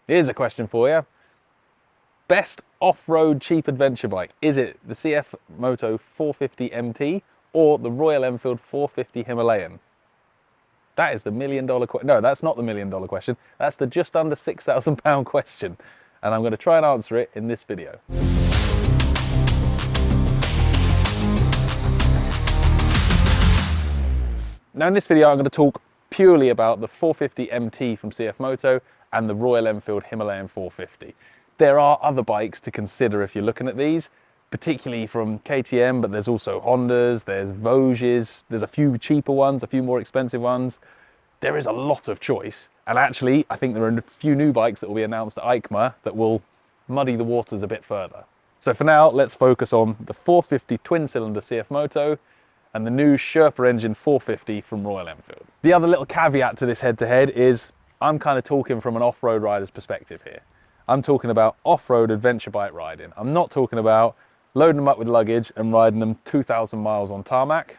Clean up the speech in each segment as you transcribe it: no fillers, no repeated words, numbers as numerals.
Here's a question for you. Best off-road cheap adventure bike. Is it the CFMOTO 450MT or the Royal Enfield 450 Himalayan? That is the million-dollar question. No, that's not the million-dollar question. That's the just under £6,000 question. And I'm going to try and answer it in this video. Now in this video, I'm going to talk purely about the 450MT from CFMOTO and the Royal Enfield Himalayan 450. There are other bikes to consider if you're looking at these, particularly from KTM, but there's also Hondas, there's Vosges, there's a few cheaper ones, a few more expensive ones. There is a lot of choice. And actually, I think there are a few new bikes that will be announced at EICMA that will muddy the waters a bit further. So for now, let's focus on the 450 twin-cylinder CFMOTO and the new Sherpa engine 450 from Royal Enfield. The other little caveat to this head-to-head is I'm kind of talking from an off-road rider's perspective here. I'm talking about off-road adventure bike riding. I'm not talking about loading them up with luggage and riding them 2,000 miles on tarmac,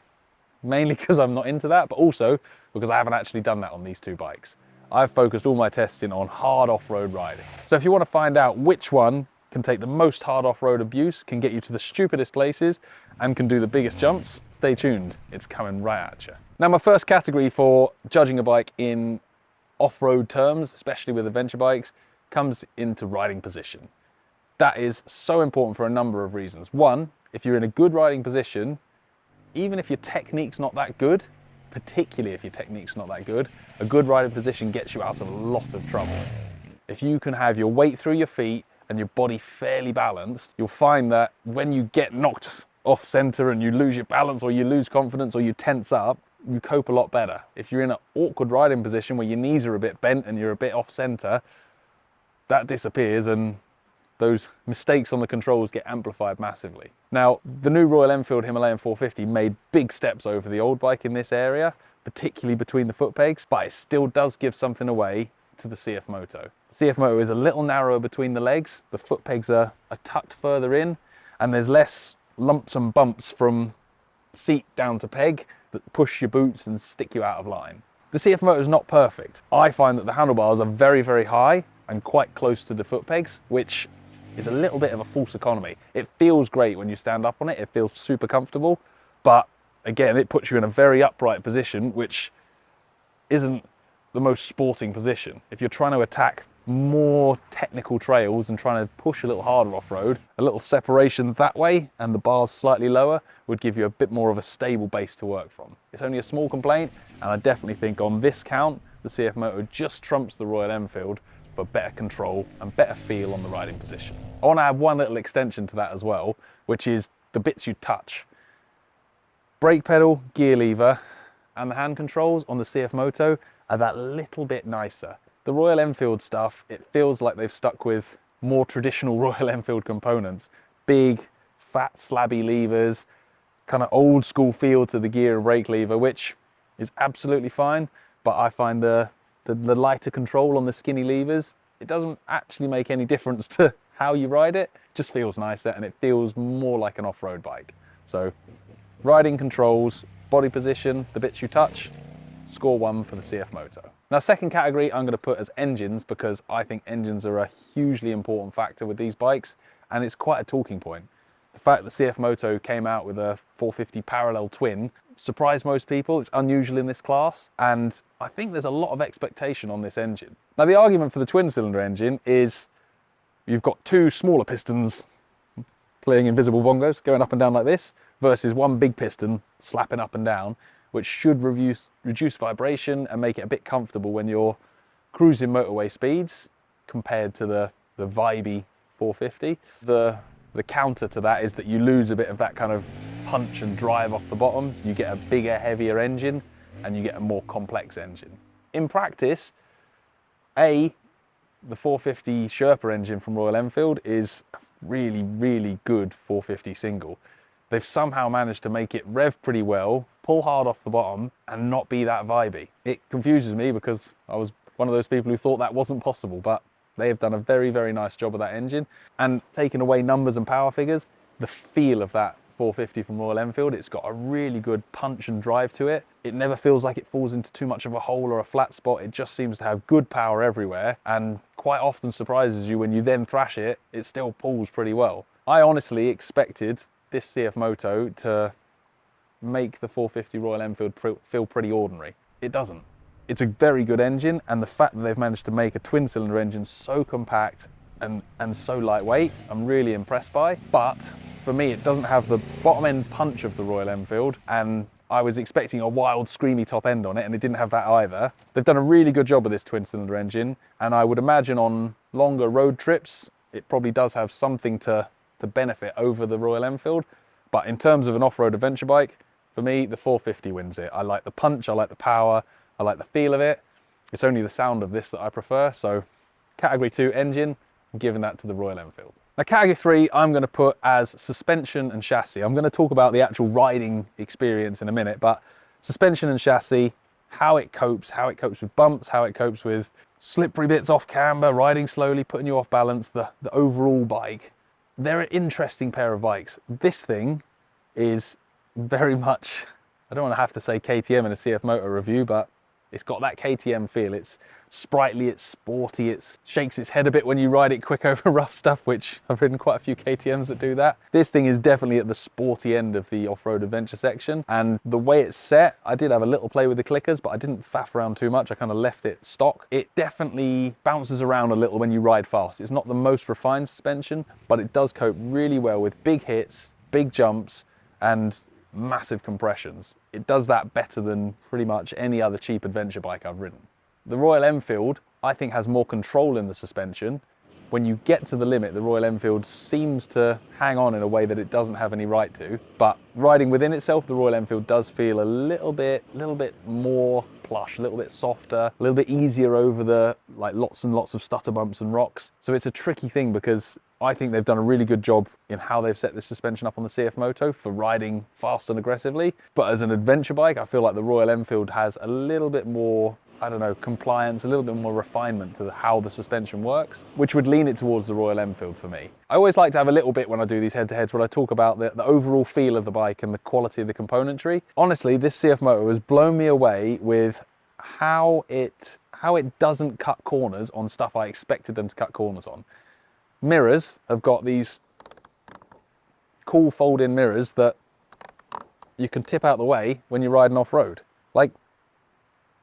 mainly because I'm not into that, but also because I haven't actually done that on these two bikes. I've focused all my testing on hard off-road riding. So if you want to find out which one can take the most hard off-road abuse, can get you to the stupidest places, and can do the biggest jumps, stay tuned, it's coming right at you. Now my first category for judging a bike in off-road terms, especially with adventure bikes, comes into riding position. That is so important for a number of reasons. One, if you're in a good riding position, even if your technique's not that good, particularly if your technique's not that good, a good riding position gets you out of a lot of trouble. If you can have your weight through your feet and your body fairly balanced, you'll find that when you get knocked off center and you lose your balance or you lose confidence or you tense up, you cope a lot better. If you're in an awkward riding position where your knees are a bit bent and you're a bit off center, that disappears and those mistakes on the controls get amplified massively. Now, the new Royal Enfield Himalayan 450 made big steps over the old bike in this area, particularly between the foot pegs, but it still does give something away to the CFMOTO. The CFMOTO is a little narrower between the legs, the foot pegs are tucked further in, and there's less lumps and bumps from seat down to peg that push your boots and stick you out of line. The CFMOTO is not perfect. I find that the handlebars are very, very high and quite close to the foot pegs, which is a little bit of a false economy. It feels great when you stand up on it, it feels super comfortable, but again, it puts you in a very upright position, which isn't the most sporting position. If you're trying to attack more technical trails and trying to push a little harder off-road, a little separation that way and the bars slightly lower would give you a bit more of a stable base to work from. It's only a small complaint, and I definitely think on this count, the CFMOTO just trumps the Royal Enfield for better control and better feel on the riding position. I want to add one little extension to that as well, which is the bits you touch. Brake pedal, gear lever, and the hand controls on the CFMOTO are that little bit nicer. The Royal Enfield stuff, it feels like they've stuck with more traditional Royal Enfield components. Big, fat, slabby levers, kind of old school feel to the gear and brake lever, which is absolutely fine, but I find the lighter control on the skinny levers, it doesn't actually make any difference to how you ride it. It just feels nicer and it feels more like an off-road bike. So riding controls, body position, the bits you touch, score 1 for the CFMOTO. Now second category I'm going to put as engines, because I think engines are a hugely important factor with these bikes and it's quite a talking point. The fact that CFMOTO came out with a 450 parallel twin surprised most people. It's unusual in this class, and I think there's a lot of expectation on this engine. Now the argument for the twin cylinder engine is you've got two smaller pistons playing invisible bongos going up and down like this versus one big piston slapping up and down, which should reduce vibration and make it a bit comfortable when you're cruising motorway speeds compared to the vibey 450. The counter to that is that you lose a bit of that kind of punch and drive off the bottom. You get a bigger, heavier engine and you get a more complex engine. In practice, the 450 Sherpa engine from Royal Enfield is a really, really good 450 single. They've somehow managed to make it rev pretty well, pull hard off the bottom and not be that vibey. It confuses me because I was one of those people who thought that wasn't possible, but they have done a very, very nice job of that engine. And taking away numbers and power figures, the feel of that 450 from Royal Enfield, it's got a really good punch and drive to it. It never feels like it falls into too much of a hole or a flat spot. It just seems to have good power everywhere and quite quite often surprises you when you then thrash it, it still pulls pretty well. I honestly expected this CFMOTO to make the 450 Royal Enfield feel pretty ordinary. It doesn't. It's a very good engine, and the fact that they've managed to make a twin cylinder engine so compact and so lightweight, I'm really impressed by. But for me, it doesn't have the bottom end punch of the Royal Enfield, and I was expecting a wild screamy top end on it, and it didn't have that either. They've done a really good job with this twin cylinder engine, and I would imagine on longer road trips, it probably does have something to benefit over the Royal Enfield. But in terms of an off-road adventure bike, for me, the 450 wins it. I like the punch, I like the power, I like the feel of it. It's only the sound of this that I prefer. So category 2 engine, I'm giving that to the Royal Enfield. Now category 3, I'm going to put as suspension and chassis. I'm going to talk about the actual riding experience in a minute, but suspension and chassis, how it copes with bumps, how it copes with slippery bits off camber, riding slowly, putting you off balance, the overall bike. They're an interesting pair of bikes. This thing is very much, I don't want to have to say KTM in a CFMOTO review, but it's got that KTM feel. It's sprightly, it's sporty, it shakes its head a bit when you ride it quick over rough stuff, which I've ridden quite a few KTMs that do that. This thing is definitely at the sporty end of the off-road adventure section, and the way it's set, I did have a little play with the clickers, but I didn't faff around too much. I kind of left it stock. It definitely bounces around a little when you ride fast. It's not the most refined suspension, but it does cope really well with big hits, big jumps, and massive compressions. It does that better than pretty much any other cheap adventure bike I've ridden. The Royal Enfield, I think, has more control in the suspension. When you get to the limit, the Royal Enfield seems to hang on in a way that it doesn't have any right to. But riding within itself, the Royal Enfield does feel a little bit more plush, a little bit softer, a little bit easier over the lots and lots of stutter bumps and rocks. So it's a tricky thing, because I think they've done a really good job in how they've set this suspension up on the CFMOTO for riding fast and aggressively. But as an adventure bike, I feel like the Royal Enfield has a little bit more, I don't know, compliance, a little bit more refinement to how the suspension works, which would lean it towards the Royal Enfield for me. I always like to have a little bit when I do these head-to-heads where I talk about the overall feel of the bike and the quality of the componentry. Honestly, this CFMOTO has blown me away with how it doesn't cut corners on stuff I expected them to cut corners on. Mirrors have got these cool fold-in mirrors that you can tip out the way when you're riding off-road. Like,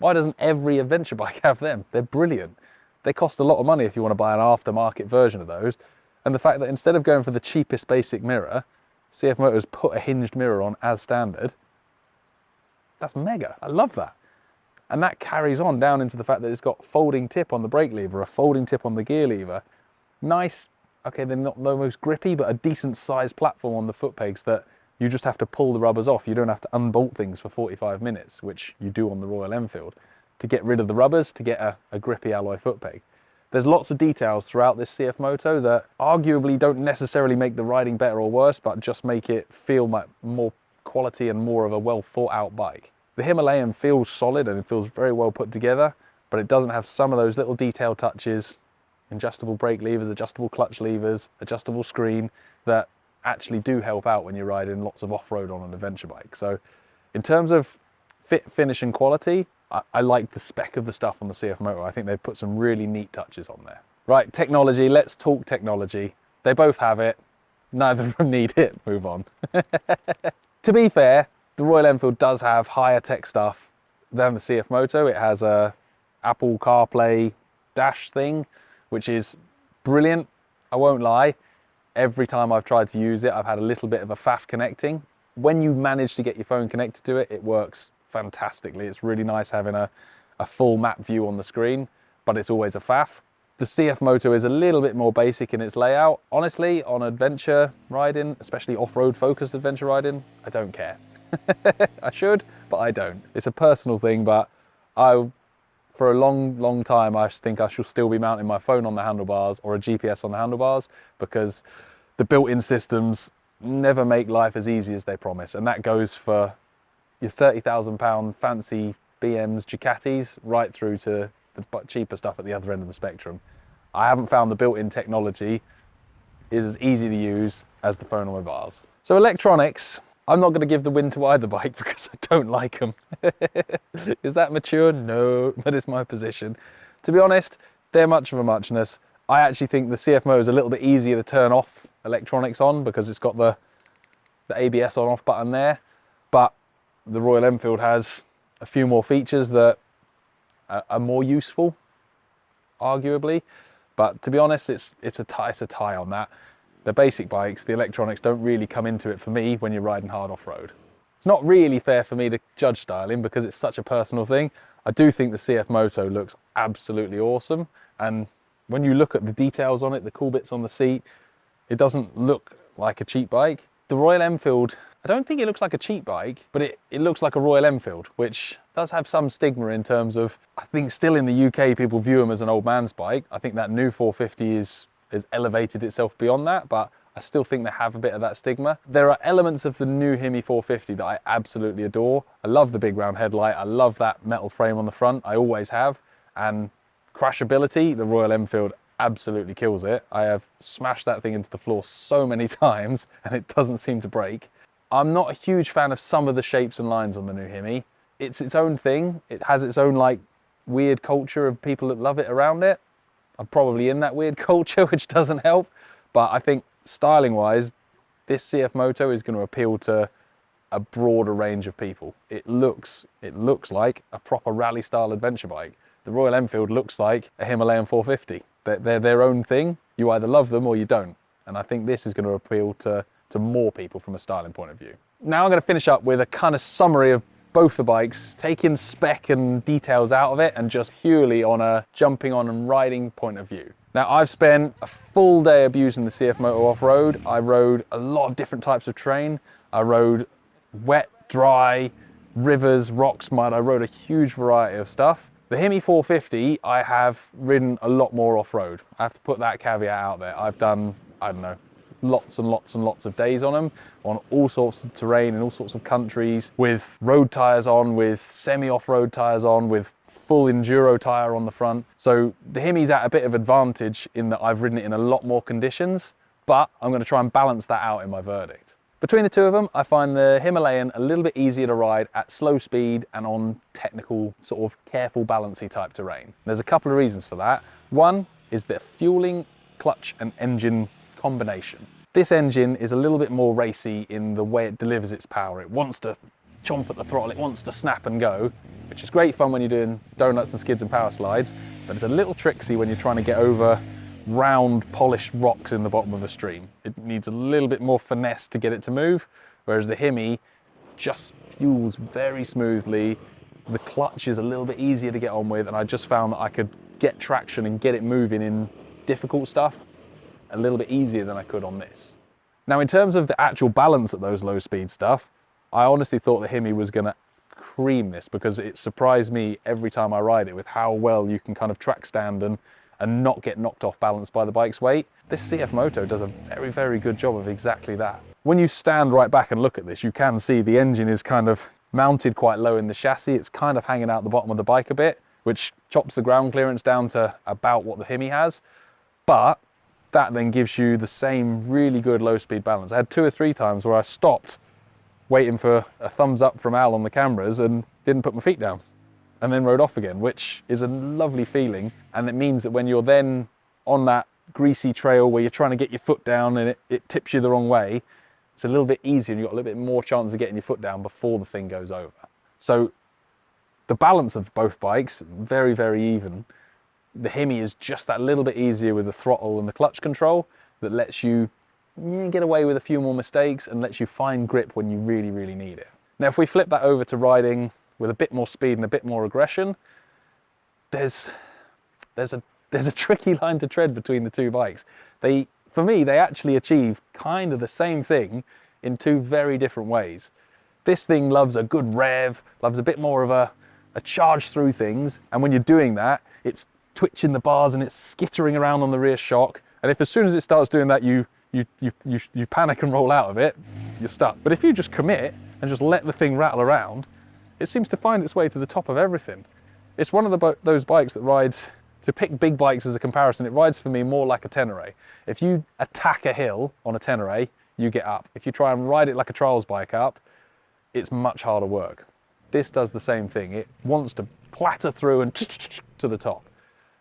why doesn't every adventure bike have them? They're brilliant. They cost a lot of money if you want to buy an aftermarket version of those. And the fact that instead of going for the cheapest basic mirror, CFMOTO's put a hinged mirror on as standard, that's mega. I love that. And that carries on down into the fact that it's got folding tip on the brake lever, a folding tip on the gear lever. Nice, okay, they're not the most grippy, but a decent sized platform on the foot pegs that you just have to pull the rubbers off. You don't have to unbolt things for 45 minutes, which you do on the Royal Enfield, to get rid of the rubbers, to get a grippy alloy foot peg. There's lots of details throughout this CFMOTO that arguably don't necessarily make the riding better or worse, but just make it feel like more quality and more of a well thought out bike. The Himalayan feels solid and it feels very well put together, but it doesn't have some of those little detail touches, adjustable brake levers, adjustable clutch levers, adjustable screen, that actually do help out when you're riding lots of off-road on an adventure bike. So in terms of fit, finish and quality, I like the spec of the stuff on the CFMOTO. I think they've put some really neat touches on there. Right, technology, let's talk technology. They both have it, neither of them need it, move on. To be fair, the Royal Enfield does have higher tech stuff than the CFMOTO. It has a Apple CarPlay dash thing, which is brilliant, I won't lie. Every time I've tried to use it, I've had a little bit of a faff connecting. When you manage to get your phone connected to it, it works fantastically. It's really nice having a full map view on the screen, but it's always a faff. The CFMOTO is a little bit more basic in its layout. Honestly, on adventure riding, especially off-road focused adventure riding, I don't care. I should, but I don't. It's a personal thing, but for a long time, I think I shall still be mounting my phone on the handlebars or a GPS on the handlebars, because the built-in systems never make life as easy as they promise. And that goes for your £30,000 fancy BMs, Ducatis, right through to the cheaper stuff at the other end of the spectrum. I haven't found the built-in technology is as easy to use as the phone on my bars. So electronics, I'm not going to give the win to either bike because I don't like them. Is that mature? No, that is my position. To be honest, they're much of a muchness. I actually think the CFMOTO is a little bit easier to turn off electronics on because it's got the ABS on off button there, but the Royal Enfield has a few more features that are more useful, arguably. But to be honest, it's a tie on that. The basic bikes, the electronics don't really come into it for me when you're riding hard off-road. It's not really fair for me to judge styling because it's such a personal thing. I do think the CFMOTO looks absolutely awesome, and when you look at the details on it, the cool bits on the seat, it doesn't look like a cheap bike. The Royal Enfield, I don't think it looks like a cheap bike, but it looks like a Royal Enfield, which does have some stigma in terms of, I think still in the UK people view them as an old man's bike. I think that new 450 has elevated itself beyond that, but I still think they have a bit of that stigma. There are elements of the new Hemi 450 that I absolutely adore. I love the big round headlight. I love that metal frame on the front. I always have. And crashability, the Royal Enfield absolutely kills it. I have smashed that thing into the floor so many times and it doesn't seem to break. I'm not a huge fan of some of the shapes and lines on the new Hemi. It's its own thing. It has its own like weird culture of people that love it around it. I'm probably in that weird culture, which doesn't help. But I think styling wise, this CFMOTO is going to appeal to a broader range of people. It looks like a proper rally style adventure bike. The Royal Enfield looks like a Himalayan 450. They're their own thing. You either love them or you don't. And I think this is going to appeal to more people from a styling point of view. Now I'm going to finish up with a kind of summary of both the bikes, taking spec and details out of it and just purely on a jumping on and riding point of view. Now I've spent a full day abusing the CFMOTO off-road. I rode a lot of different types of terrain. I rode wet, dry, rivers, rocks, mud. I rode a huge variety of stuff. The Hemi 450, I have ridden a lot more off-road. I have to put that caveat out there. I've done, I don't know, lots and lots and lots of days on them, on all sorts of terrain in all sorts of countries, with road tyres on, with semi-off-road tyres on, with full enduro tyre on the front. So the Hemi's at a bit of advantage in that I've ridden it in a lot more conditions, but I'm going to try and balance that out in my verdict. Between the two of them, I find the Himalayan a little bit easier to ride at slow speed and on technical, sort of careful, balancy type terrain. There's a couple of reasons for that. One is the fueling, clutch and engine combination. This engine is a little bit more racy in the way it delivers its power. It wants to chomp at the throttle, it wants to snap and go, which is great fun when you're doing donuts and skids and power slides, but it's a little tricksy when you're trying to get over round, polished rocks in the bottom of a stream. It needs a little bit more finesse to get it to move, whereas the Hemi just fuels very smoothly. The clutch is a little bit easier to get on with, and I just found that I could get traction and get it moving in difficult stuff a little bit easier than I could on this. Now, in terms of the actual balance at those low speed stuff, I honestly thought the Hemi was going to cream this because it surprised me every time I ride it with how well you can kind of track stand and not get knocked off balance by the bike's weight. This CFMOTO does a very, very good job of exactly that. When you stand right back and look at this, you can see the engine is kind of mounted quite low in the chassis. It's kind of hanging out the bottom of the bike a bit, which chops the ground clearance down to about what the Hemi has. But that then gives you the same really good low speed balance. I had 2 or 3 times where I stopped waiting for a thumbs up from Al on the cameras and didn't put my feet down and then rode off again, which is a lovely feeling. And it means that when you're then on that greasy trail where you're trying to get your foot down and it tips you the wrong way, it's a little bit easier and you've got a little bit more chance of getting your foot down before the thing goes over. So the balance of both bikes, very, very even. The Hemi is just that little bit easier with the throttle and the clutch control that lets you get away with a few more mistakes and lets you find grip when you really, really need it. Now, if we flip that over to riding with a bit more speed and a bit more aggression, there's a tricky line to tread between the two bikes. For me, they actually achieve kind of the same thing in 2 very different ways. This thing loves a good rev, loves a bit more of a charge through things, and when you're doing that, it's twitching the bars and it's skittering around on the rear shock, and if as soon as it starts doing that you panic and roll out of it, you're stuck. But if you just commit and just let the thing rattle around, it seems to find its way to the top of everything. It's one of those bikes that rides, to pick big bikes as a comparison, it rides for me more like a Tenere. If you attack a hill on a Tenere, you get up. If you try and ride it like a trials bike up, it's much harder work. This does the same thing. It wants to platter through and to the top.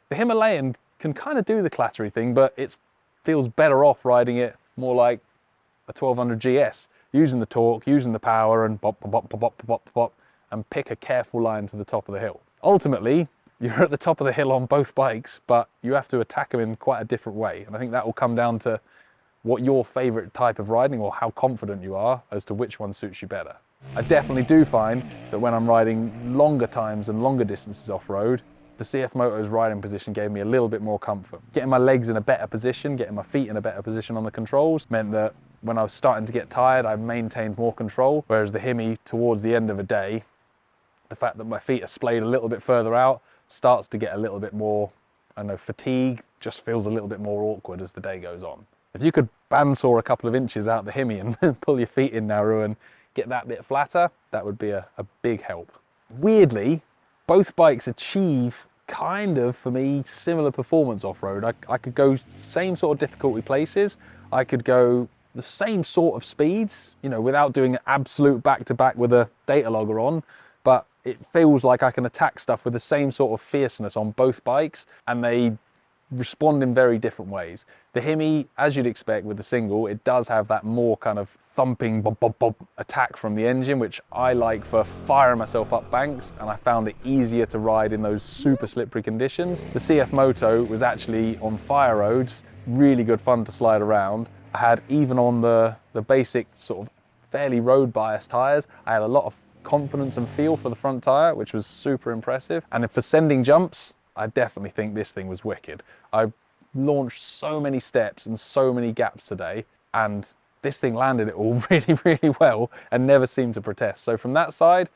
The Himalayan can kind of do the clattery thing, but it feels better off riding it more like a 1200 GS, using the torque, using the power, and bop, bop, bop, bop, bop, bop, and pick a careful line to the top of the hill. Ultimately, you're at the top of the hill on both bikes, but you have to attack them in quite a different way. And I think that will come down to what your favorite type of riding or how confident you are as to which one suits you better. I definitely do find that when I'm riding longer times and longer distances off-road, the CFMOTO's riding position gave me a little bit more comfort. Getting my legs in a better position, getting my feet in a better position on the controls meant that when I was starting to get tired, I maintained more control, whereas the Himi, towards the end of a day, the fact that my feet are splayed a little bit further out starts to get a little bit more, I don't know, fatigue, just feels a little bit more awkward as the day goes on. If you could bandsaw a couple of inches out the Himi and pull your feet in Nauru and get that bit flatter, that would be a big help. Weirdly, both bikes achieve kind of, for me, similar performance off-road. I could go same sort of difficulty places. I could go the same sort of speeds, you know, without doing an absolute back-to-back with a data logger on, but it feels like I can attack stuff with the same sort of fierceness on both bikes, and they respond in very different ways. The Himi, as you'd expect with the single, it does have that more kind of thumping bob bob bob attack from the engine, which I like for firing myself up banks, and I found it easier to ride in those super slippery conditions. The CFMOTO was actually on fire roads, really good fun to slide around. I had, even on the basic sort of fairly road biased tires, I had a lot of confidence and feel for the front tire, which was super impressive. And for sending jumps, I definitely think this thing was wicked. I launched so many steps and so many gaps today, and this thing landed it all really, really well and never seemed to protest. So from that side,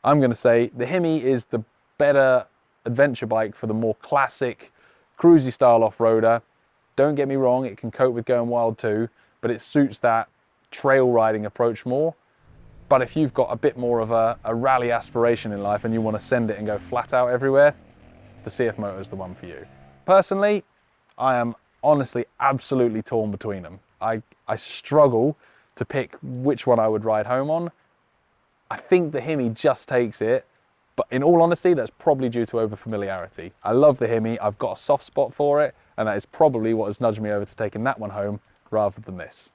I'm going to say the Himi is the better adventure bike for the more classic cruisy style off-roader. Don't get me wrong, it can cope with going wild too, but it suits that trail riding approach more. But if you've got a bit more of a rally aspiration in life and you want to send it and go flat out everywhere, the CFMOTO is the one for you. Personally, I am honestly absolutely torn between them. I struggle to pick which one I would ride home on. I think the Himi just takes it, but in all honesty, that's probably due to over-familiarity. I love the Himi, I've got a soft spot for it, and that is probably what has nudged me over to taking that one home rather than this.